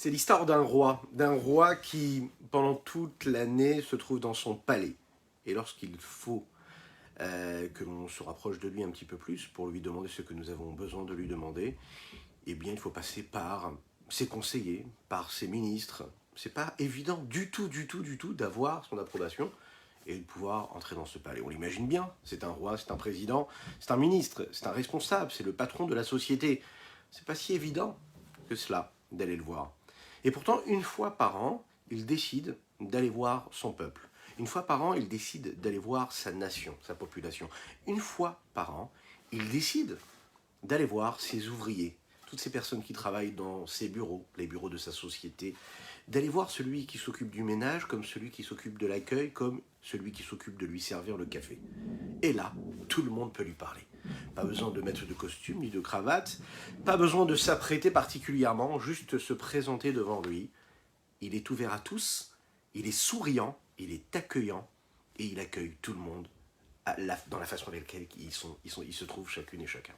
C'est l'histoire d'un roi qui, pendant toute l'année, se trouve dans son palais. Et lorsqu'il faut que l'on se rapproche de lui un petit peu plus pour lui demander ce que nous avons besoin de lui demander, eh bien, il faut passer par ses conseillers, par ses ministres. C'est pas évident du tout d'avoir son approbation et de pouvoir entrer dans ce palais. On l'imagine bien, c'est un roi, c'est un président, c'est un ministre, c'est un responsable, c'est le patron de la société. C'est pas si évident que cela d'aller le voir. Et pourtant, une fois par an, il décide d'aller voir son peuple. Une fois par an, il décide d'aller voir sa nation, sa population. Une fois par an, il décide d'aller voir ses ouvriers, toutes ces personnes qui travaillent dans ses bureaux, les bureaux de sa société, d'aller voir celui qui s'occupe du ménage comme celui qui s'occupe de l'accueil, comme celui qui s'occupe de lui servir le café. Et là, tout le monde peut lui parler. Pas besoin de mettre de costume ni de cravate, pas besoin de s'apprêter particulièrement, juste se présenter devant lui. Il est ouvert à tous, il est souriant, il est accueillant et il accueille tout le monde dans la façon avec laquelle ils se trouvent chacune et chacun.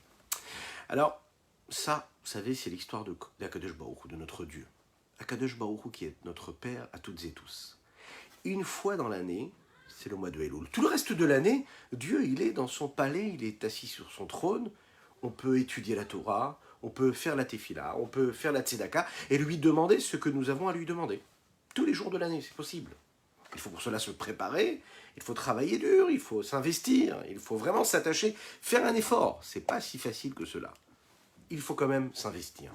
Alors, ça, vous savez, c'est l'histoire d'Akadosh Baruch Hu, de notre Dieu. Akadosh Baruch Hu qui est notre Père à toutes et tous. Une fois dans l'année, c'est le mois de Elul. Tout le reste de l'année, Dieu, il est dans son palais, il est assis sur son trône. On peut étudier la Torah, on peut faire la Tefila, on peut faire la Tzedaka et lui demander ce que nous avons à lui demander. Tous les jours de l'année, c'est possible. Il faut pour cela se préparer, il faut travailler dur, il faut s'investir, il faut vraiment s'attacher, faire un effort. C'est pas si facile que cela. Il faut quand même s'investir.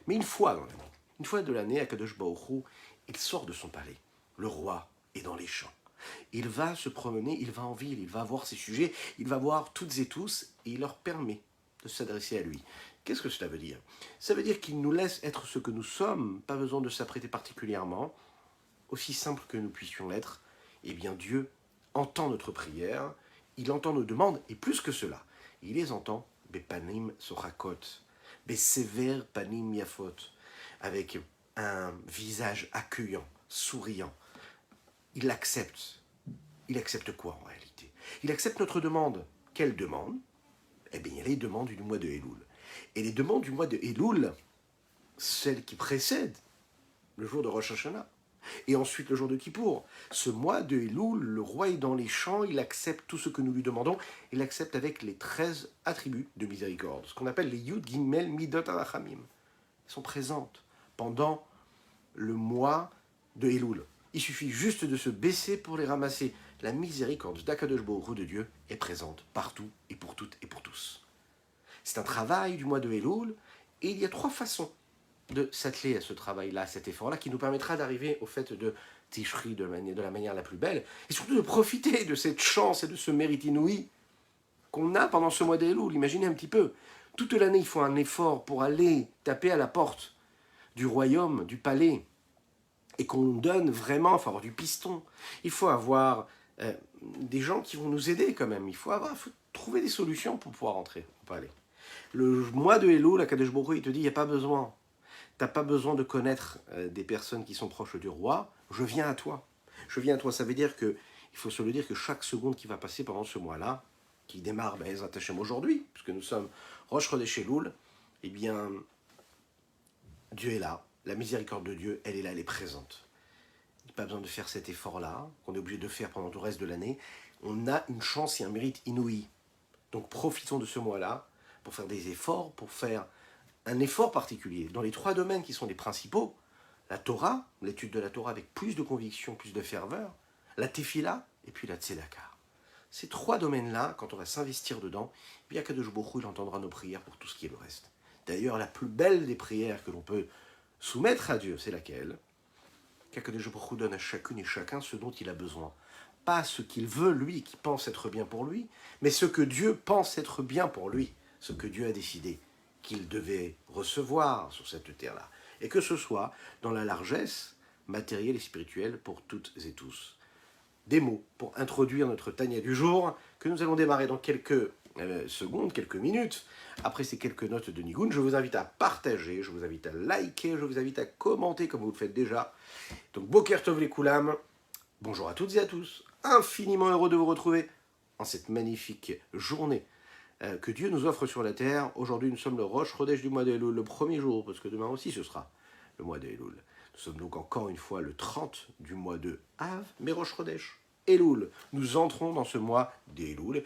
Mais une fois dans l'année, une fois de l'année, Akadosh Baruch Hu, il sort de son palais. Le roi est dans les champs. Il va se promener, il va en ville, il va voir ses sujets, il va voir toutes et tous, et il leur permet de s'adresser à lui. Qu'est-ce que cela veut dire? Ça veut dire qu'il nous laisse être ce que nous sommes, pas besoin de s'apprêter particulièrement, aussi simple que nous puissions l'être. Eh bien Dieu entend notre prière, il entend nos demandes, et plus que cela, il les entend, bepanim sochakot, besever panim yafot, avec un visage accueillant, souriant. Il accepte. Il accepte quoi en réalité? Il accepte notre demande. Quelle demande? Eh bien, il y a les demandes du mois de Elul. Et les demandes du mois de Elul, celles qui précèdent le jour de Rosh Hashanah, et ensuite le jour de Kippour. Ce mois de Elul, le roi est dans les champs, il accepte tout ce que nous lui demandons, il accepte avec les 13 attributs de miséricorde, ce qu'on appelle les Yud Gimel Midot Arachamim. Elles sont présentes pendant le mois de Elul. Il suffit juste de se baisser pour les ramasser. La miséricorde d'Akadosh Baruch Hu de Dieu est présente partout et pour toutes et pour tous. C'est un travail du mois de Elul et il y a 3 façons de s'atteler à ce travail-là, à cet effort-là, qui nous permettra d'arriver au fait de Tishri de la manière la plus belle et surtout de profiter de cette chance et de ce mérite inouï qu'on a pendant ce mois d'Elul. Imaginez un petit peu. Toute l'année, il faut un effort pour aller taper à la porte du royaume, du palais, et qu'on donne vraiment, il faut avoir du piston, il faut avoir des gens qui vont nous aider quand même, il faut trouver des solutions pour pouvoir entrer au palais. Le mois de Elul, la Kadesh Baruch Hu, il te dit, il n'y a pas besoin, tu n'as pas besoin de connaître des personnes qui sont proches du roi, je viens à toi. Je viens à toi, ça veut dire que, il faut se le dire que chaque seconde qui va passer pendant ce mois-là, qui démarre Be'ezrat Hashem aujourd'hui, puisque nous sommes Rosh Chodesh Elul, eh bien, Dieu est là. La miséricorde de Dieu, elle est là, elle est présente. Il n'y a pas besoin de faire cet effort-là, qu'on est obligé de faire pendant tout le reste de l'année. On a une chance et un mérite inouï. Donc profitons de ce mois-là pour faire des efforts, pour faire un effort particulier. Dans les 3 domaines qui sont les principaux, la Torah, l'étude de la Torah avec plus de conviction, plus de ferveur, la Tefila et puis la Tzedaka. Ces 3 domaines-là, quand on va s'investir dedans, bien qu'Akadosh Baruch Hu, il entendra nos prières pour tout ce qui est le reste. D'ailleurs, la plus belle des prières que l'on peut soumettre à Dieu, c'est laquelle? Qu'Akadosh Baruch Hu donne à chacune et chacun ce dont il a besoin. Pas ce qu'il veut, lui, qui pense être bien pour lui, mais ce que Dieu pense être bien pour lui, ce que Dieu a décidé qu'il devait recevoir sur cette terre-là. Et que ce soit dans la largesse matérielle et spirituelle pour toutes et tous. Des mots pour introduire notre Tania du jour, que nous allons démarrer dans quelques secondes, quelques minutes. Après ces quelques notes de Nigun, je vous invite à partager, je vous invite à liker, je vous invite à commenter comme vous le faites déjà. Donc, Boker Tov les Koulam, bonjour à toutes et à tous, infiniment heureux de vous retrouver en cette magnifique journée que Dieu nous offre sur la terre. Aujourd'hui, nous sommes le Rosh Chodesh du mois de Elul, le premier jour, parce que demain aussi ce sera le mois de Elul. Nous sommes donc encore une fois le 30 du mois de Av, mais Rosh Chodesh, Elul. Nous entrons dans ce mois d'Elul.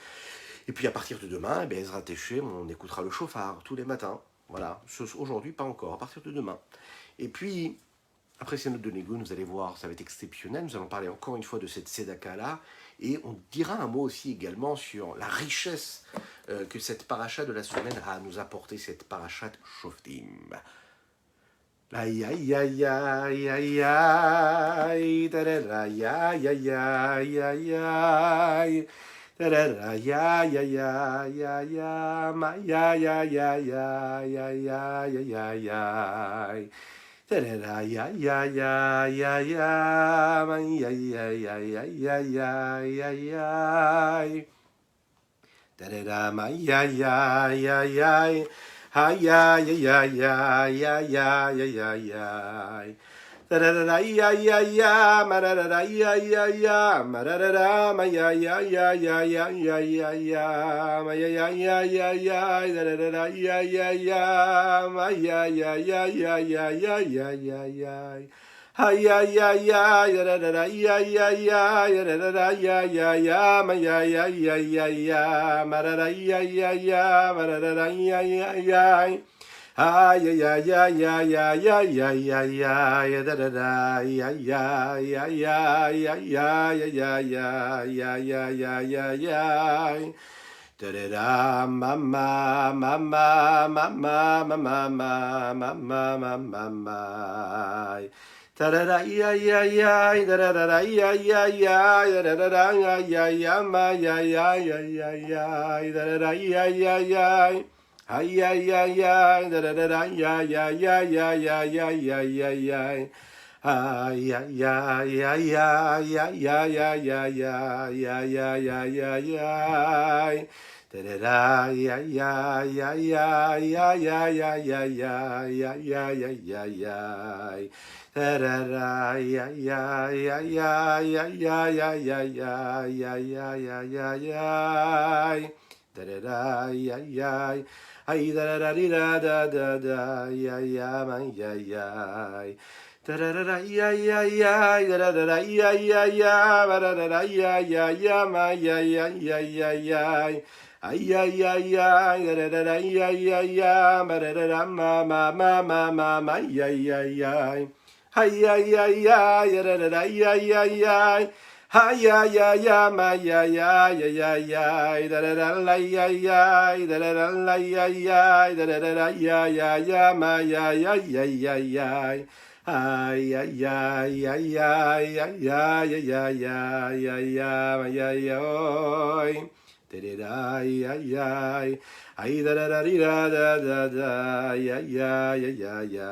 Et puis à partir de demain, Ezrat Hashem, on écoutera le chauffard tous les matins. Voilà, aujourd'hui pas encore, à partir de demain. Et puis, après ces notes de Négoun, vous allez voir, ça va être exceptionnel. Nous allons parler encore une fois de cette Tzedaka-là. Et on dira un mot aussi également sur la richesse que cette paracha de la semaine a à nous apporter, cette parachat Shoftim. Aïe aïe aïe aïe aïe aïe, aïe aïe aïe aïe aïe aïe. Ya ya ya ya ya ya ma ya ya ya ya ya ya ya ya ya ya ya ya ya ya ya ma ya ya ya ya ya ya ya ya da ma ya ya ya ya ha ya ya ya ya ya ya ya ya da da da ya ya ya ma da da ya ya ya ma da da ma ya ya ya ya ya ya ya ya ma ya ya ya ya ya da da ya ya ya ma ya ya ya ya ya ya ya ya ya ha ya ya ya da da ya ya ya da da ya ya ya ma ya ya ya ya ya ma da da ya ya ya ma da da ya ya ya ay ay ay ay ay ay ay ay ay ay da da da ya ya ya ya ya ya ya ya ya ya ya ya ya da da da mama mama mama mama mama mama mama da da da ya ya ya da da da ya ya ya da da da ya ya ya ma ya ya ya ya ya da da da ya ya ya ay ay ay ay da da da ya ya ya ya ya ya ya ya ya ay ay ay ay ya ya ya ya ya ya ya ya ya ya da da da ya ya ya ya ya ya ya ya ya ya ya ya ya ya da da da ya ya ya ya ya ya ya ya ya ya ya ya ya da da da ya ya ay da da da da da da ya ya man ya ya da da da ya ya ya da da da ya ya ya da da da ya ya ya ma ya ya ya ya ya ay ay ay ay da da da ya ya ya ma da da ma ma ma ma ma ma ya ya ya ay ay ay ay da da da ya ya ya ay ay ay ay ma ya ya ya ya ya da da da la ya ya da da da la ya ya da da da ya ya ya ma ya ya ya ya ya ay ay ay ay ay ay ya ya ya ya ya ma ya ya oi da da da ay ay ay da da da da da da ya ya ya ya ya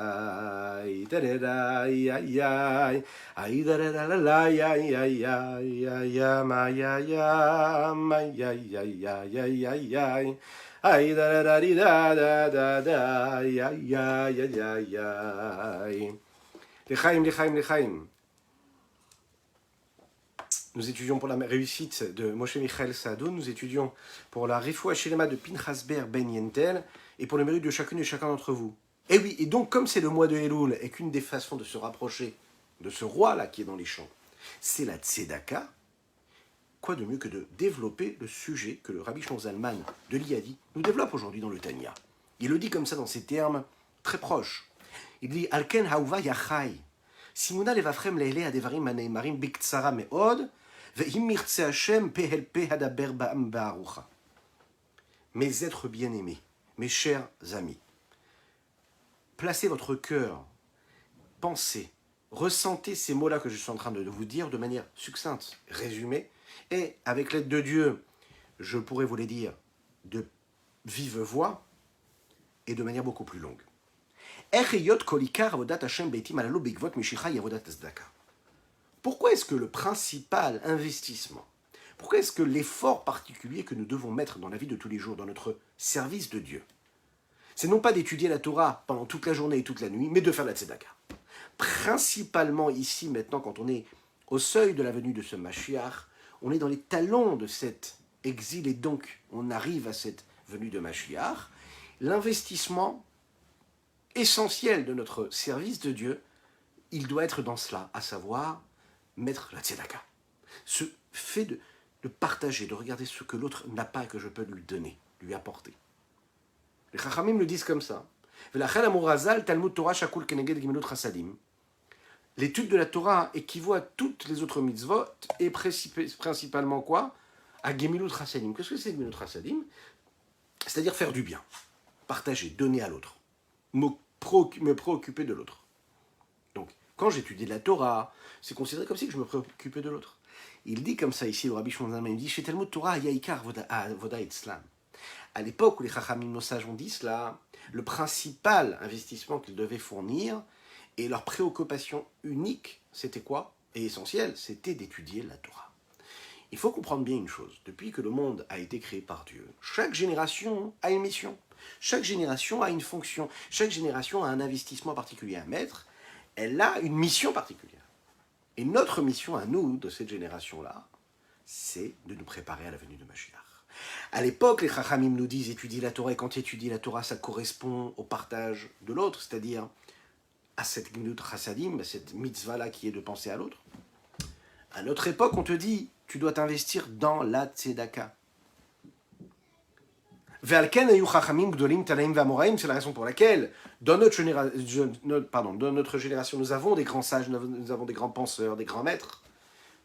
da da da ya ya ay da da da la ya ya ya ya ya ma ya ya ma ya ya ya ya ya ya ay da da da da da ya ya ya ya ya L'Echaim, l'Echaim, l'Echaim. Nous étudions pour la réussite de Moshe Michael Saadoun, nous étudions pour la Refoua Shelema de Pinchas Ber Ben Yentel, et pour le mérite de chacune et chacun d'entre vous. Et oui, et donc comme c'est le mois de Elul, et qu'une des façons de se rapprocher de ce roi-là qui est dans les champs, c'est la Tzedaka, quoi de mieux que de développer le sujet que le Rabbi Shlomo Zalman de l'Iyadi nous développe aujourd'hui dans le Tanya. Il le dit comme ça dans ces termes très proches. Il dit Alken haouva yachai, simuna levafrem leile adevarim aneimarim biktsara meod, ve'im mirtse Hashem pehel pe hadaber ba'am ba'arucha. Mes êtres bien-aimés, mes chers amis, placez votre cœur, pensez, ressentez ces mots-là que je suis en train de vous dire de manière succincte, résumée, et avec l'aide de Dieu, je pourrais vous les dire de vive voix et de manière beaucoup plus longue. Pourquoi est-ce que le principal investissement, pourquoi est-ce que l'effort particulier que nous devons mettre dans la vie de tous les jours, dans notre service de Dieu, c'est non pas d'étudier la Torah pendant toute la journée et toute la nuit, mais de faire la tzedaka. Principalement ici, maintenant, quand on est au seuil de la venue de ce Mashiach, on est dans les talons de cet exil et donc on arrive à cette venue de Mashiach. L'investissement essentiel de notre service de Dieu, il doit être dans cela, à savoir mettre la tzedaka. Ce fait de partager, de regarder ce que l'autre n'a pas et que je peux lui donner, lui apporter. Les Chachamim le disent comme ça. L'étude de la Torah équivaut à toutes les autres mitzvot et principalement quoi? À Gemilut Chasadim. Qu'est-ce que c'est Gemilut Chasadim? C'est-à-dire faire du bien, partager, donner à l'autre, me préoccuper de l'autre. Donc, quand j'étudie la Torah, c'est considéré comme si je me préoccupais de l'autre. Il dit comme ça ici, le Rabbi Shimon Zalman, il dit chez Talmud Torah, Yaikar Voda Etzlam. À l'époque où les Chachamim nos sages ont dit cela, le principal investissement qu'ils devaient fournir et leur préoccupation unique, c'était quoi? Et essentielle, c'était d'étudier la Torah. Il faut comprendre bien une chose, depuis que le monde a été créé par Dieu, chaque génération a une mission, chaque génération a une fonction, chaque génération a un investissement particulier à mettre, elle a une mission particulière. Et notre mission à nous, de cette génération-là, c'est de nous préparer à la venue de Mashiach. À l'époque, les Chachamim nous disent étudier la Torah, et quand tu étudies la Torah, ça correspond au partage de l'autre, c'est-à-dire à cette Gemilut Chasadim, à cette mitzvah-là qui est de penser à l'autre. À notre époque, on te dit, tu dois t'investir dans la tzedaka. C'est la raison pour laquelle, dans notre génération, nous avons des grands sages, nous avons des grands penseurs, des grands maîtres.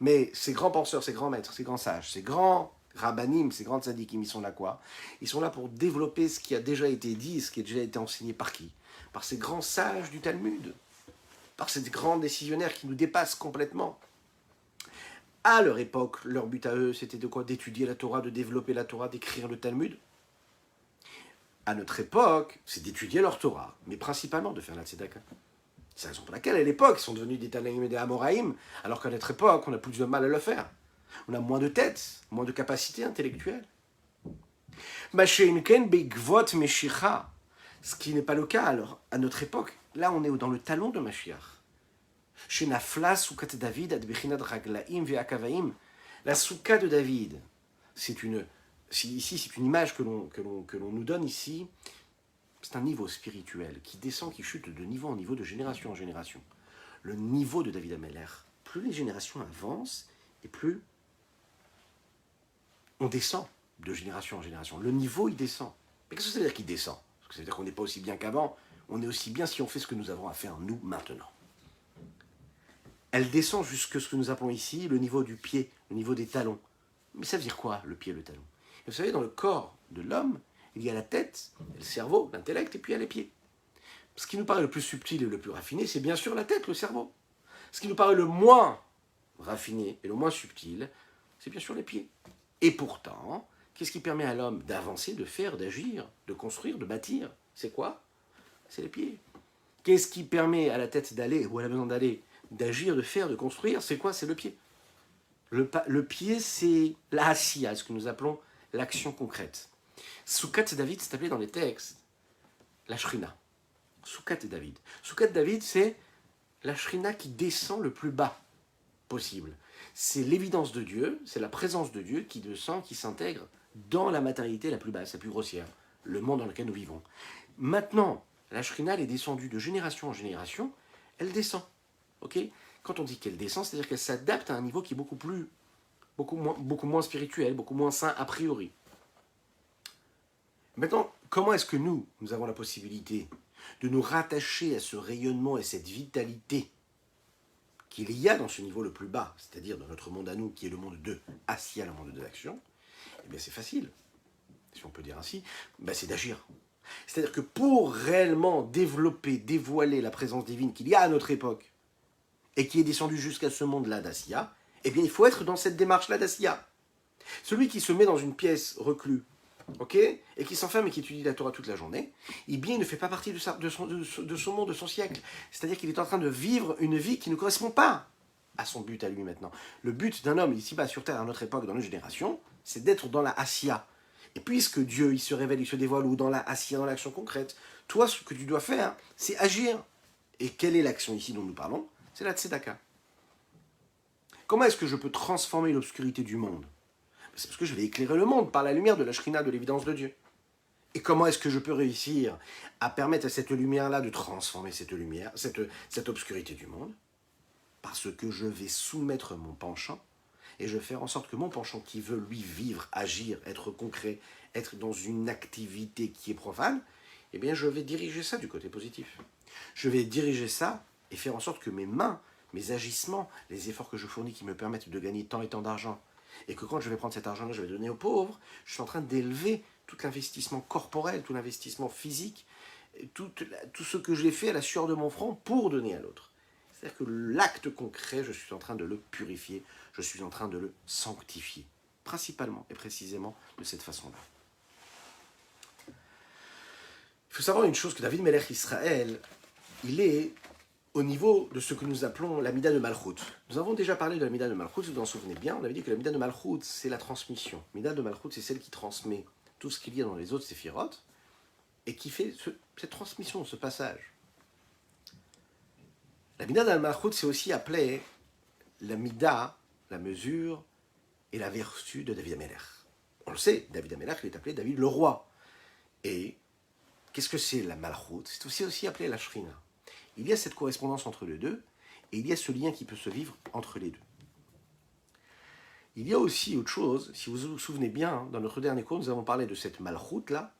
Mais ces grands penseurs, ces grands maîtres, ces grands sages, ces grands rabbanim, ces grands tzadikim, ils sont là quoi? Ils sont là pour développer ce qui a déjà été dit, ce qui a déjà été enseigné par qui? Par ces grands sages du Talmud, par ces grands décisionnaires qui nous dépassent complètement. À leur époque, leur but à eux, c'était de quoi? D'étudier la Torah, de développer la Torah, d'écrire le Talmud. À notre époque, c'est d'étudier leur Torah, mais principalement de faire la tzedaka. C'est la raison pour laquelle, à l'époque, ils sont devenus des Tanaïm et des Amoraïm, alors qu'à notre époque, on a plus de mal à le faire. On a moins de tête, moins de capacité intellectuelle. Ce qui n'est pas le cas alors, à notre époque. Là, on est dans le talon de Mashiach. La souka de David, c'est une image que l'on nous donne ici. C'est un niveau spirituel qui descend, qui chute de niveau en niveau, de génération en génération. Le niveau de David Ameller, plus les générations avancent et plus on descend de génération en génération. Le niveau, il descend. Mais qu'est-ce que ça veut dire qu'il descend? Parce que ça veut dire qu'on n'est pas aussi bien qu'avant. On est aussi bien si on fait ce que nous avons à faire, nous, maintenant. Elle descend jusque ce que nous appelons ici le niveau du pied, le niveau des talons. Mais ça veut dire quoi, le pied et le talon? Et vous savez, dans le corps de l'homme, il y a la tête, le cerveau, l'intellect, et puis il y a les pieds. Ce qui nous paraît le plus subtil et le plus raffiné, c'est bien sûr la tête, le cerveau. Ce qui nous paraît le moins raffiné et le moins subtil, c'est bien sûr les pieds. Et pourtant, qu'est-ce qui permet à l'homme d'avancer, de faire, d'agir, de construire, de bâtir? C'est quoi? C'est les pieds. Qu'est-ce qui permet à la tête d'aller, où elle a besoin d'aller, d'agir, de faire, de construire? C'est quoi? C'est le pied. Le pied, c'est la asiya, ce que nous appelons l'action concrète. Soukat David, c'est appelé dans les textes la shrina. Soukat David. Soukat David, c'est la shrina qui descend le plus bas possible. C'est l'évidence de Dieu, c'est la présence de Dieu qui descend, qui s'intègre dans la matérialité la plus basse, la plus grossière, le monde dans lequel nous vivons. Maintenant, la shrina, elle est descendue de génération en génération, elle descend. Ok? Quand on dit qu'elle descend, c'est-à-dire qu'elle s'adapte à un niveau qui est beaucoup moins spirituel, beaucoup moins sain a priori. Maintenant, comment est-ce que nous avons la possibilité de nous rattacher à ce rayonnement et cette vitalité qu'il y a dans ce niveau le plus bas, c'est-à-dire dans notre monde à nous, qui est le monde de Asiya, le monde de l'action? Eh bien, c'est facile, si on peut dire ainsi, c'est d'agir. C'est-à-dire que pour réellement développer, dévoiler la présence divine qu'il y a à notre époque, et qui est descendue jusqu'à ce monde-là d'Asiya, eh bien, il faut être dans cette démarche-là d'Asiya. Celui qui se met dans une pièce reclus, et qui s'enferme et qui étudie la Torah toute la journée, eh bien, il ne fait pas partie de son monde, de son siècle. C'est-à-dire qu'il est en train de vivre une vie qui ne correspond pas à son but à lui maintenant. Le but d'un homme ici-bas sur Terre, à notre époque, dans notre génération, c'est d'être dans la Asiya. Et puisque Dieu, il se révèle, il se dévoile, ou dans la Asiya, dans l'action concrète, toi, ce que tu dois faire, c'est agir. Et quelle est l'action ici dont nous parlons? C'est la tzedaka. Comment est-ce que je peux transformer l'obscurité du monde? C'est parce que je vais éclairer le monde par la lumière de la shrina, de l'évidence de Dieu. Et comment est-ce que je peux réussir à permettre à cette lumière-là de transformer cette lumière, cette obscurité du monde? Parce que je vais soumettre mon penchant et je vais faire en sorte que mon penchant qui veut, lui, vivre, agir, être concret, être dans une activité qui est profane, eh bien, je vais diriger ça du côté positif. Je vais diriger ça et faire en sorte que mes mains, mes agissements, les efforts que je fournis qui me permettent de gagner tant et tant d'argent, et que quand je vais prendre cet argent-là, je vais donner aux pauvres, je suis en train d'élever tout l'investissement corporel, tout l'investissement physique, tout ce que j'ai fait à la sueur de mon front pour donner à l'autre. C'est-à-dire que l'acte concret, je suis en train de le purifier, je suis en train de le sanctifier, principalement et précisément de cette façon-là. Il faut savoir une chose, que David Melech Israël, il est au niveau de ce que nous appelons la Mida de Malchut. Nous avons déjà parlé de la Mida de Malchut, si vous vous en souvenez bien, on avait dit que la Mida de Malchut, c'est la transmission. Mida de Malchut, c'est celle qui transmet tout ce qu'il y a dans les autres séphirotes, et qui fait cette transmission, ce passage. La Mida de Malchut, c'est aussi appelé la Mida, la mesure et la vertu de David Amelech. On le sait, David Amelech, il est appelé David le roi. Et qu'est-ce que c'est la Malchut? C'est aussi appelé la Shrina. Il y a cette correspondance entre les deux, et il y a ce lien qui peut se vivre entre les deux. Il y a aussi autre chose, si vous vous souvenez bien, dans notre dernier cours, nous avons parlé de cette Malchut-là,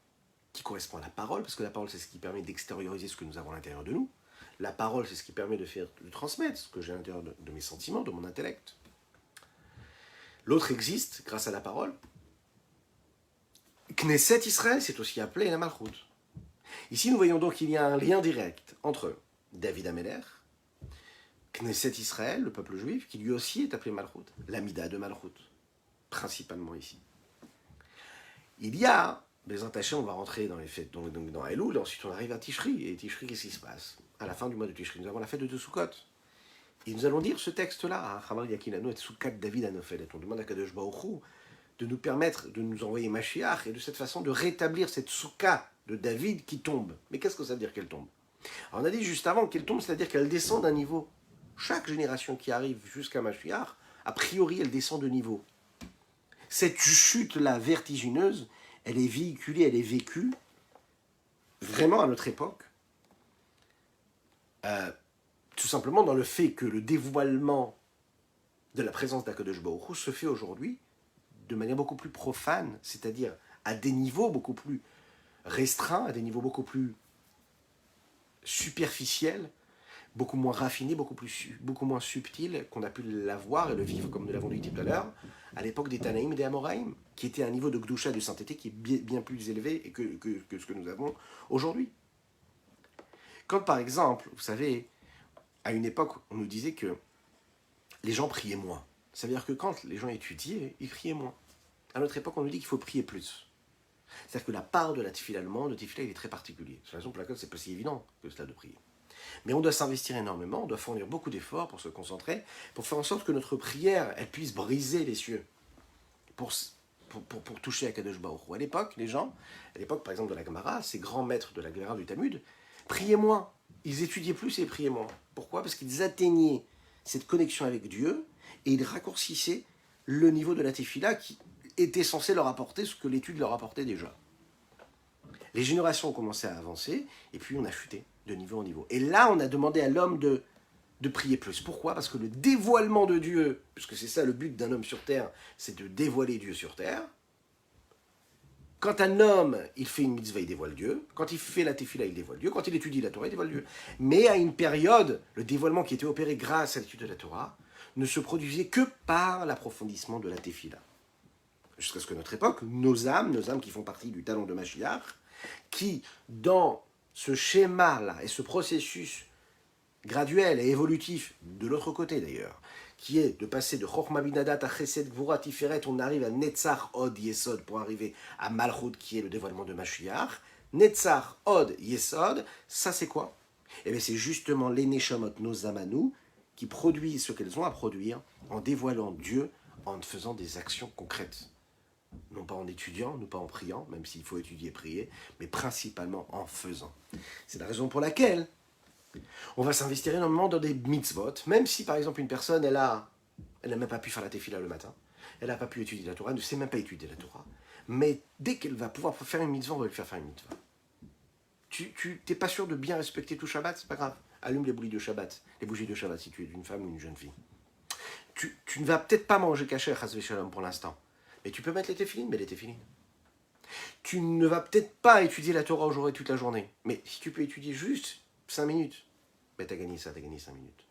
qui correspond à la parole, parce que la parole, c'est ce qui permet d'extérioriser ce que nous avons à l'intérieur de nous. La parole, c'est ce qui permet de transmettre ce que j'ai à l'intérieur de mes sentiments, de mon intellect. L'autre existe grâce à la parole. Knesset Israël, c'est aussi appelé la Malchut. Ici, nous voyons donc qu'il y a un lien direct entre David Amelech, Knesset Israël, le peuple juif, qui lui aussi est appelé Malchut, l'Amida de Malchut, principalement ici. Il y a, les attachés, on va rentrer dans les fêtes, donc dans Elul, ensuite on arrive à Tishri, et Tishri, qu'est-ce qui se passe? À la fin du mois de Tishri, nous avons la fête de Sukkot. Et nous allons dire ce texte-là, Hamar Yakinanu et Sukkot David Anofel, et on demande à Kadosh Baruch Hu de nous permettre de nous envoyer Mashiach, et de cette façon de rétablir cette Soukha de David qui tombe. Mais qu'est-ce que ça veut dire qu'elle tombe? Alors on a dit juste avant qu'elle tombe, c'est-à-dire qu'elle descend d'un niveau. Chaque génération qui arrive jusqu'à Mashiach, a priori, elle descend de niveau. Cette chute-là vertigineuse, elle est véhiculée, elle est vécue, vraiment à notre époque, tout simplement dans le fait que le dévoilement de la présence d'Akadosh Baruch Hu se fait aujourd'hui de manière beaucoup plus profane, c'est-à-dire à des niveaux beaucoup plus restreints, à des niveaux beaucoup plus superficiels, beaucoup moins raffinés, beaucoup moins subtils qu'on a pu l'avoir et le vivre, comme nous l'avons dit tout à l'heure, à l'époque des Tanaïm et des Amoraïm, qui était un niveau de Gdusha, de sainteté, qui est bien plus élevé que ce que nous avons aujourd'hui. Quand par exemple, vous savez, à une époque, on nous disait que les gens priaient moins. Ça veut dire que quand les gens étudiaient, ils priaient moins. À notre époque, on nous dit qu'il faut prier plus. C'est-à-dire que la part de la tefila allemande, de tefila, il est très particulier. C'est la raison pour laquelle c'est pas si évident que cela de prier. Mais on doit s'investir énormément, on doit fournir beaucoup d'efforts pour se concentrer, pour faire en sorte que notre prière, elle puisse briser les cieux, pour toucher à Kadosh Baruch Hu. À l'époque, les gens, à l'époque par exemple de la Gemara, ces grands maîtres de la Gemara du Talmud, priaient moins. Ils étudiaient plus et priaient moins. Pourquoi? Parce qu'ils atteignaient cette connexion avec Dieu et ils raccourcissaient le niveau de la tefila qui était censé leur apporter ce que l'étude leur apportait déjà. Les générations ont commencé à avancer et puis on a chuté de niveau en niveau. Et là, on a demandé à l'homme de prier plus. Pourquoi? Parce que le dévoilement de Dieu, puisque c'est ça le but d'un homme sur terre, c'est de dévoiler Dieu sur terre. Quand un homme, il fait une mitzvah, il dévoile Dieu. Quand il fait la tefila, il dévoile Dieu. Quand il étudie la Torah, il dévoile Dieu. Mais à une période, le dévoilement qui était opéré grâce à l'étude de la Torah ne se produisait que par l'approfondissement de la tefila. Jusqu'à ce que notre époque, nos âmes qui font partie du talon de Mashiach, qui, dans ce schéma-là et ce processus graduel et évolutif, de l'autre côté d'ailleurs, qui est de passer de Chochma Binadat à Chesed Gvura Tiferet, on arrive à Netzach Od Yesod pour arriver à Malchut qui est le dévoilement de Mashiach. Netzach Od Yesod, ça c'est quoi? Eh bien c'est justement les Neshamot, nos âmes à nous, qui produisent ce qu'elles ont à produire en dévoilant Dieu, en faisant des actions concrètes. Non pas en étudiant, non pas en priant, même s'il faut étudier et prier, mais principalement en faisant. C'est la raison pour laquelle on va s'investir énormément dans des mitzvot, même si par exemple une personne, elle n'a même pas pu faire la tefila le matin, elle n'a pas pu étudier la Torah, elle ne sait même pas étudier la Torah. Mais dès qu'elle va pouvoir faire une mitzvah, on va lui faire faire une mitzvah. Tu n'es pas sûr de bien respecter tout Shabbat, c'est pas grave. Allume les bougies de Shabbat, si tu es une femme ou une jeune fille. Tu ne vas peut-être pas manger kasher, chas v'shalom, pour l'instant. Mais tu peux mettre les téfilines, mets les téfilines. Tu ne vas peut-être pas étudier la Torah aujourd'hui toute la journée. Mais si tu peux étudier juste 5 minutes, ben tu as gagné ça, tu as gagné 5 minutes.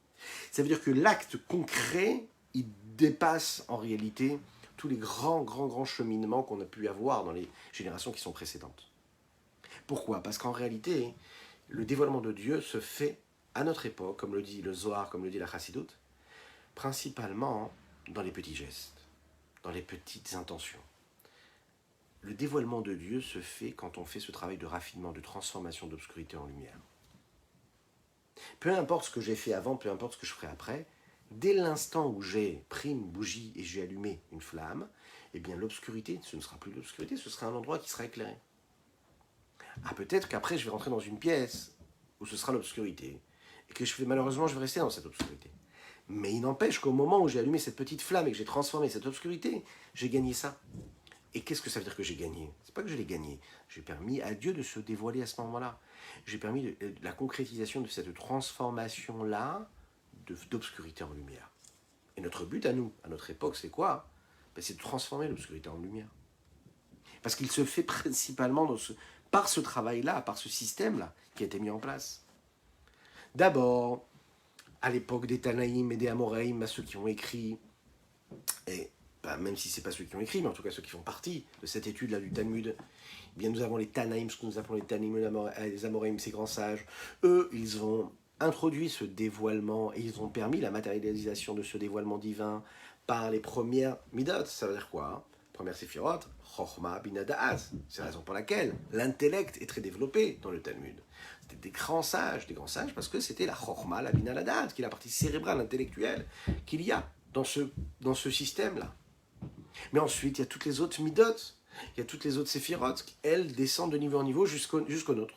Ça veut dire que l'acte concret, il dépasse en réalité tous les grands cheminements qu'on a pu avoir dans les générations qui sont précédentes. Pourquoi? Parce qu'en réalité, le dévoilement de Dieu se fait à notre époque, comme le dit le Zohar, comme le dit la Chassidoute, principalement dans les petits gestes, dans les petites intentions. Le dévoilement de Dieu se fait quand on fait ce travail de raffinement, de transformation d'obscurité en lumière. Peu importe ce que j'ai fait avant, peu importe ce que je ferai après, dès l'instant où j'ai pris une bougie et j'ai allumé une flamme, eh bien l'obscurité, ce ne sera plus l'obscurité, ce sera un endroit qui sera éclairé. Ah, peut-être qu'après je vais rentrer dans une pièce où ce sera l'obscurité, et que malheureusement je vais rester dans cette obscurité. Mais il n'empêche qu'au moment où j'ai allumé cette petite flamme et que j'ai transformé cette obscurité, j'ai gagné ça. Et qu'est-ce que ça veut dire que j'ai gagné? C'est pas que je l'ai gagné. J'ai permis à Dieu de se dévoiler à ce moment-là. J'ai permis la concrétisation de cette transformation-là d'obscurité en lumière. Et notre but à nous, à notre époque, c'est quoi? C'est de transformer l'obscurité en lumière. Parce qu'il se fait principalement par ce travail-là, par ce système-là qui a été mis en place. D'abord, à l'époque des Tanaïm et des Amoraïm, ceux qui ont écrit, et même si ce n'est pas ceux qui ont écrit, mais en tout cas ceux qui font partie de cette étude-là du Talmud, eh bien nous avons les Tanaïm, ce que nous appelons les Tanaïm et les Amoraïm, ces grands sages. Eux, ils ont introduit ce dévoilement et ils ont permis la matérialisation de ce dévoilement divin par les premières midot. Ça veut dire quoi? Première séphirot, Chochma Bina Da'at. C'est la raison pour laquelle l'intellect est très développé dans le Talmud. C'était des grands sages parce que c'était la Chochma, la Bina Da'at, qui est la partie cérébrale, intellectuelle qu'il y a dans ce système-là. Mais ensuite, il y a toutes les autres midot, il y a toutes les autres séphirotes qui, elles, descendent de niveau en niveau jusqu'au nôtre.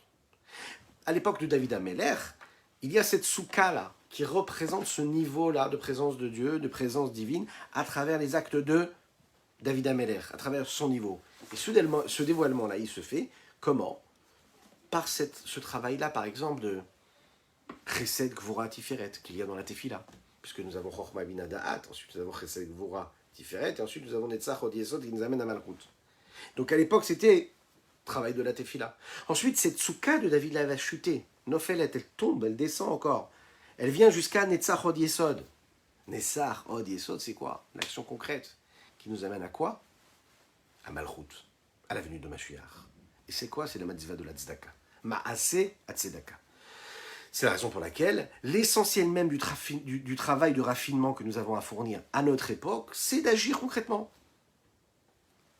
À l'époque de David Améler, il y a cette soukha-là qui représente ce niveau-là de présence de Dieu, de présence divine, à travers les actes de David Améler, à travers son niveau. Et ce dévoilement-là, il se fait comment? Par ce travail-là, par exemple, de Chesed Gvura Tiferet, qu'il y a dans la Tefila. Puisque nous avons Chochma Bina Da'at, ensuite nous avons Chesed Gvura Tiferet, et ensuite nous avons Netzach Od Yesod qui nous amène à Malchut. Donc à l'époque, c'était travail de la Tefila. Ensuite, cette soukha de David, là, elle va chuter. Nophelet, elle tombe, elle descend encore. Elle vient jusqu'à Netzach Od Yesod. Netzach Od Yesod, c'est quoi? L'action concrète qui nous amène à quoi? À Malchut, à la venue de Mashiach. Et c'est quoi? C'est la mitzvah de la tzedaka. Ma'aseh ha-tzedaka. C'est la raison pour laquelle l'essentiel même du travail de raffinement que nous avons à fournir à notre époque, c'est d'agir concrètement.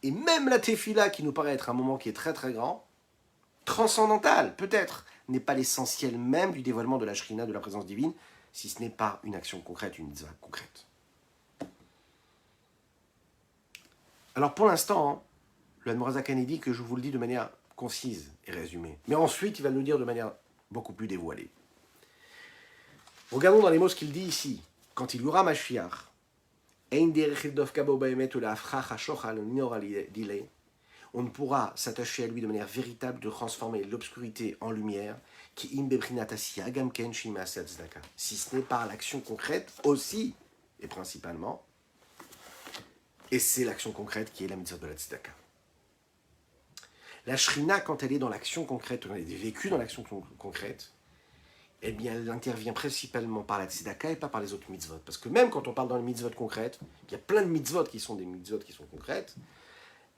Et même la tefila, qui nous paraît être un moment qui est très très grand, transcendantal peut-être, n'est pas l'essentiel même du dévoilement de la shrina, de la présence divine, si ce n'est pas une action concrète, une mitzvah concrète. Alors pour l'instant, le Admorazakan dit que je vous le dis de manière concise et résumée. Mais ensuite, il va nous dire de manière beaucoup plus dévoilée. Regardons dans les mots ce qu'il dit ici. Quand il y aura Mashiach, on ne pourra s'attacher à lui de manière véritable de transformer l'obscurité en lumière, si ce n'est par l'action concrète aussi et principalement. Et c'est l'action concrète qui est la mitzvah de la tzedaka. La shrina, quand elle est dans l'action concrète, quand elle est vécue dans l'action concrète, eh bien, elle intervient principalement par la tzedaka et pas par les autres mitzvot. Parce que même quand on parle dans les mitzvot concrètes, il y a plein de mitzvot qui sont des mitzvot qui sont concrètes,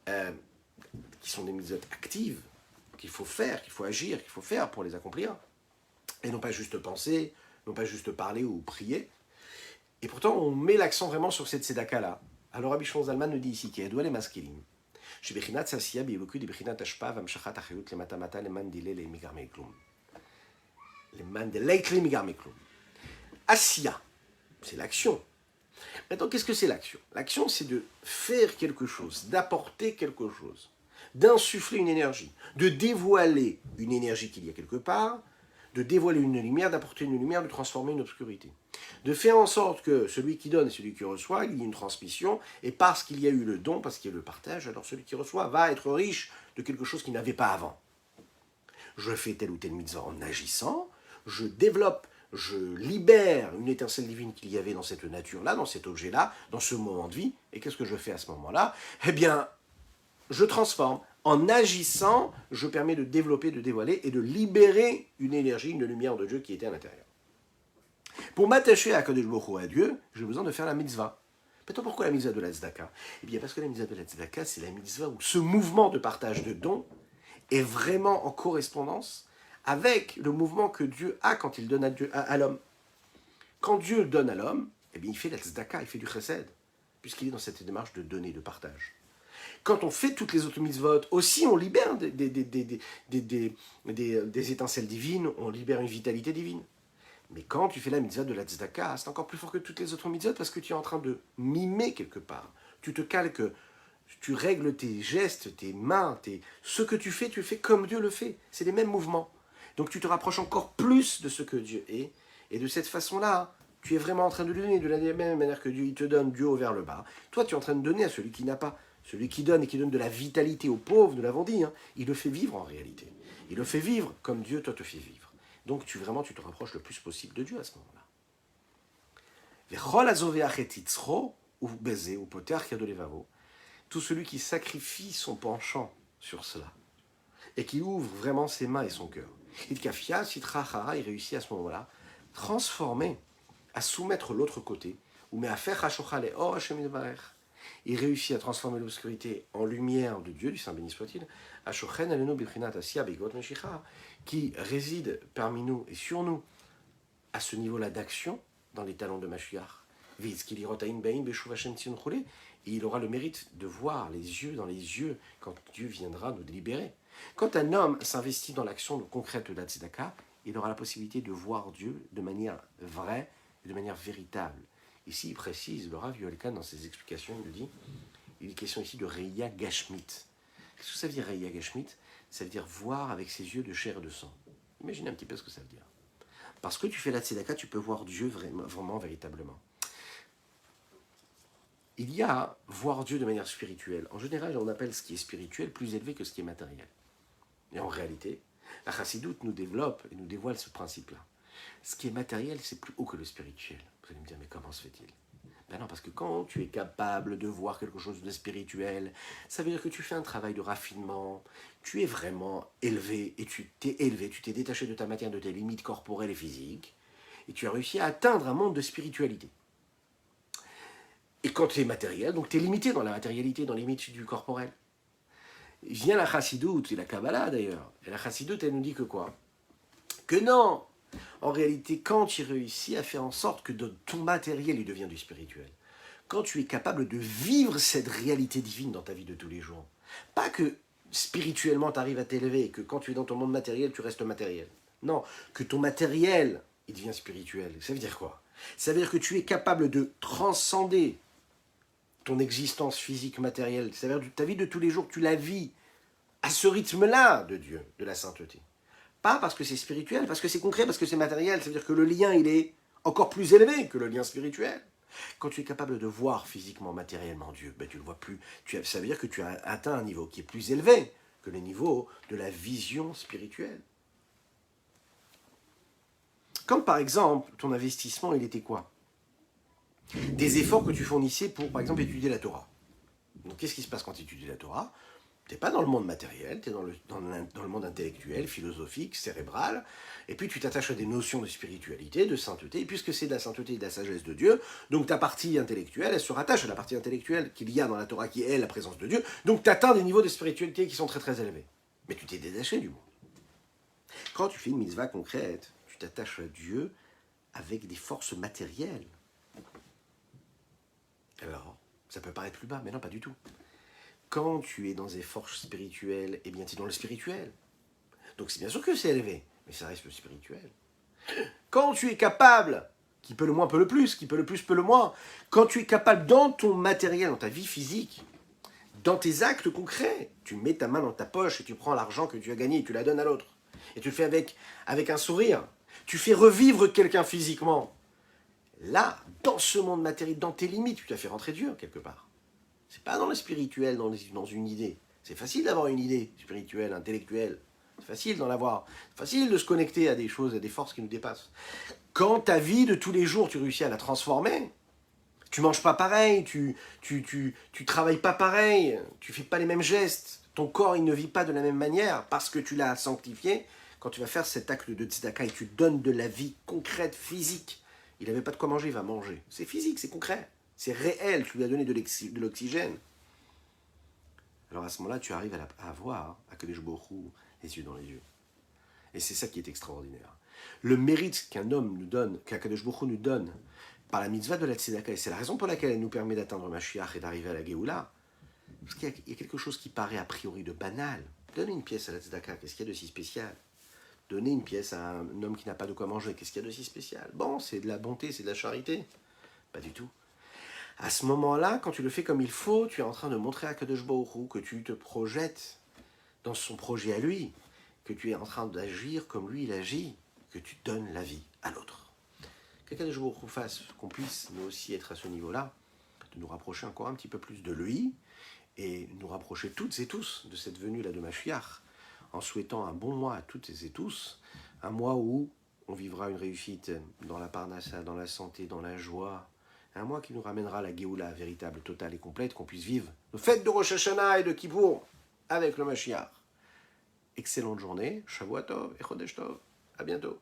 qui sont des mitzvot actives, qu'il faut faire, qu'il faut agir, qu'il faut faire pour les accomplir. Et non pas juste penser, non pas juste parler ou prier. Et pourtant, on met l'accent vraiment sur cette tzedaka-là. Alors Rabbi Shimon Zalman nous dit ici qu'il y a deux les maskilim. שבחינת עשייה בהילוקות היא בחינת השפעה והמשכת החיות למטה-מטה למען דילי מגרמי כלום. למען דילי כלי מגרמי כלום. Asiya, c'est l'action. Maintenant, qu'est-ce que c'est l'action? L'action, c'est de faire quelque chose, d'apporter quelque chose, d'insuffler une énergie, de dévoiler une énergie qu'il y a quelque part, de dévoiler une lumière, d'apporter une lumière, de transformer une obscurité. de faire en sorte que celui qui donne et celui qui reçoit, il y ait une transmission, et parce qu'il y a eu le don, parce qu'il y a eu le partage, alors celui qui reçoit va être riche de quelque chose qu'il n'avait pas avant. Je fais telle ou telle mitzvah en agissant, je développe, je libère une étincelle divine qu'il y avait dans cette nature-là, dans cet objet-là, dans ce moment de vie, et qu'est-ce que je fais à ce moment-là? Eh bien, je transforme. En agissant, je permets de développer, de dévoiler et de libérer une énergie, une lumière de Dieu qui était à l'intérieur. Pour m'attacher à Kadosh Baruch Hu, à Dieu, j'ai besoin de faire la mitzvah. Maintenant, pourquoi la mitzvah de la tzedaka? Eh bien, parce que la mitzvah de la tzedaka, c'est la mitzvah où ce mouvement de partage de dons est vraiment en correspondance avec le mouvement que Dieu a quand il donne à l'homme. Quand Dieu donne à l'homme, eh bien, il fait la tzedaka, il fait du chesed, puisqu'il est dans cette démarche de donner, de partage. Quand on fait toutes les autres mitzvot, aussi on libère des étincelles divines, on libère une vitalité divine. Mais quand tu fais la mitzvah de la tzedaka, c'est encore plus fort que toutes les autres mitzvot parce que tu es en train de mimer quelque part. Tu te calques, tu règles tes gestes, tes mains, ce que tu fais comme Dieu le fait. C'est les mêmes mouvements. Donc tu te rapproches encore plus de ce que Dieu est. Et de cette façon-là, tu es vraiment en train de lui donner de la même manière que Dieu, il te donne du haut vers le bas. Toi, tu es en train de donner à celui qui n'a pas. Celui qui donne et qui donne de la vitalité aux pauvres, nous l'avons dit, hein, il le fait vivre en réalité. Il le fait vivre comme Dieu, toi, te fait vivre. Donc tu te rapproches le plus possible de Dieu à ce moment-là. Tout celui qui sacrifie son penchant sur cela et qui ouvre vraiment ses mains et son cœur. Il réussit à ce moment-là transformer, à soumettre l'autre côté, ou mais à faire il réussit à transformer l'obscurité en lumière de Dieu, du Saint béni soit-il, qui réside parmi nous et sur nous, à ce niveau-là d'action, dans les talents de Mashiach. Et il aura le mérite de voir les yeux dans les yeux quand Dieu viendra nous libérer. Quand un homme s'investit dans l'action concrète de la tzedaka, il aura la possibilité de voir Dieu de manière vraie et de manière véritable. Ici, il précise, le Rav Yoelkan, dans ses explications, il dit, il est question ici de Reya Gashmit. Qu'est-ce que ça veut dire Reya Gashmit? Ça veut dire voir avec ses yeux de chair et de sang. Imaginez un petit peu ce que ça veut dire. Parce que tu fais la tzedaka, tu peux voir Dieu vraiment, véritablement. Il y a voir Dieu de manière spirituelle. En général, on appelle ce qui est spirituel plus élevé que ce qui est matériel. Et en réalité, la chassidoute nous développe et nous dévoile ce principe-là. Ce qui est matériel, c'est plus haut que le spirituel. Vous allez me dire, mais comment se fait-il? Ben non, parce que quand tu es capable de voir quelque chose de spirituel, ça veut dire que tu fais un travail de raffinement, tu es vraiment élevé, et tu t'es détaché de ta matière, de tes limites corporelles et physiques, et tu as réussi à atteindre un monde de spiritualité. Et quand tu es matériel, donc tu es limité dans la matérialité, dans les limites du corporel. Vient la chassidoute, et la Kabbalah d'ailleurs, et la chassidoute, elle nous dit que quoi? Que non! En réalité, quand tu réussis à faire en sorte que ton matériel il devient du spirituel, quand tu es capable de vivre cette réalité divine dans ta vie de tous les jours, pas que spirituellement tu arrives à t'élever et que quand tu es dans ton monde matériel, tu restes matériel. Non, que ton matériel, il devient spirituel. Ça veut dire quoi? Ça veut dire que tu es capable de transcender ton existence physique matérielle. Ça veut dire que ta vie de tous les jours, tu la vis à ce rythme-là de Dieu, de la sainteté. Pas parce que c'est spirituel, parce que c'est concret, parce que c'est matériel. Ça veut dire que le lien, il est encore plus élevé que le lien spirituel. Quand tu es capable de voir physiquement, matériellement Dieu, ben tu le vois plus. Ça veut dire que tu as atteint un niveau qui est plus élevé que le niveau de la vision spirituelle. Comme par exemple, ton investissement, il était quoi? Des efforts que tu fournissais pour, par exemple, étudier la Torah. Donc, qu'est-ce qui se passe quand tu étudies la Torah? Tu n'es pas dans le monde matériel, tu es dans le monde intellectuel, philosophique, cérébral, et puis tu t'attaches à des notions de spiritualité, de sainteté, et puisque c'est de la sainteté et de la sagesse de Dieu, donc ta partie intellectuelle, elle se rattache à la partie intellectuelle qu'il y a dans la Torah, qui est la présence de Dieu, donc tu atteins des niveaux de spiritualité qui sont très très élevés. Mais tu t'es détaché du monde. Quand tu fais une mitzvah concrète, tu t'attaches à Dieu avec des forces matérielles. Alors, ça peut paraître plus bas, mais non, pas du tout. Quand tu es dans des forces spirituelles, eh bien, tu es dans le spirituel. Donc, c'est bien sûr que c'est élevé, mais ça reste le spirituel. Quand tu es capable, qui peut le moins, peut le plus, qui peut le plus, peut le moins, quand tu es capable dans ton matériel, dans ta vie physique, dans tes actes concrets, tu mets ta main dans ta poche et tu prends l'argent que tu as gagné et tu la donnes à l'autre. Et tu le fais avec un sourire. Tu fais revivre quelqu'un physiquement. là, dans ce monde matériel, dans tes limites, tu t'as fait rentrer Dieu, quelque part. C'est pas dans le spirituel, dans une idée. C'est facile d'avoir une idée spirituelle, intellectuelle. C'est facile d'en avoir. C'est facile de se connecter à des choses, à des forces qui nous dépassent. Quand ta vie de tous les jours, tu réussis à la transformer, tu manges pas pareil, tu travailles pas pareil, tu fais pas les mêmes gestes, ton corps il ne vit pas de la même manière parce que tu l'as sanctifié. Quand tu vas faire cet acte de tzedaka et tu donnes de la vie concrète, physique, il n'avait pas de quoi manger, il va manger. C'est physique, c'est concret, c'est réel, tu lui as donné de l'oxygène. Alors à ce moment-là, tu arrives à voir Akadosh Baruch Hu les yeux dans les yeux. Et c'est ça qui est extraordinaire. Le mérite qu'un homme nous donne, qu'Akadosh Baruch Hu nous donne, par la mitzvah de la tzedaka, et c'est la raison pour laquelle elle nous permet d'atteindre Mashiach et d'arriver à la Géoula, parce qu'il y a quelque chose qui paraît a priori de banal. Donner une pièce à la tzedaka, qu'est-ce qu'il y a de si spécial? Donner une pièce à un homme qui n'a pas de quoi manger, qu'est-ce qu'il y a de si spécial? Bon, c'est de la bonté, c'est de la charité. Pas du tout. À ce moment-là, quand tu le fais comme il faut, tu es en train de montrer à Kadosh Baruch Hu que tu te projettes dans son projet à lui, que tu es en train d'agir comme lui il agit, que tu donnes la vie à l'autre. Que Kadosh Baruch Hu fasse qu'on puisse nous aussi être à ce niveau-là, de nous rapprocher encore un petit peu plus de lui, et nous rapprocher toutes et tous de cette venue-là de Mashiach, en souhaitant un bon mois à toutes et tous, un mois où on vivra une réussite dans la parnassa, dans la santé, dans la joie, un mois qui nous ramènera à la Géoula véritable, totale et complète, qu'on puisse vivre nos fêtes de Rosh Hashanah et de Kippour avec le Mashiach. Excellente journée, Shavua Tov et Chodesh Tov. À bientôt.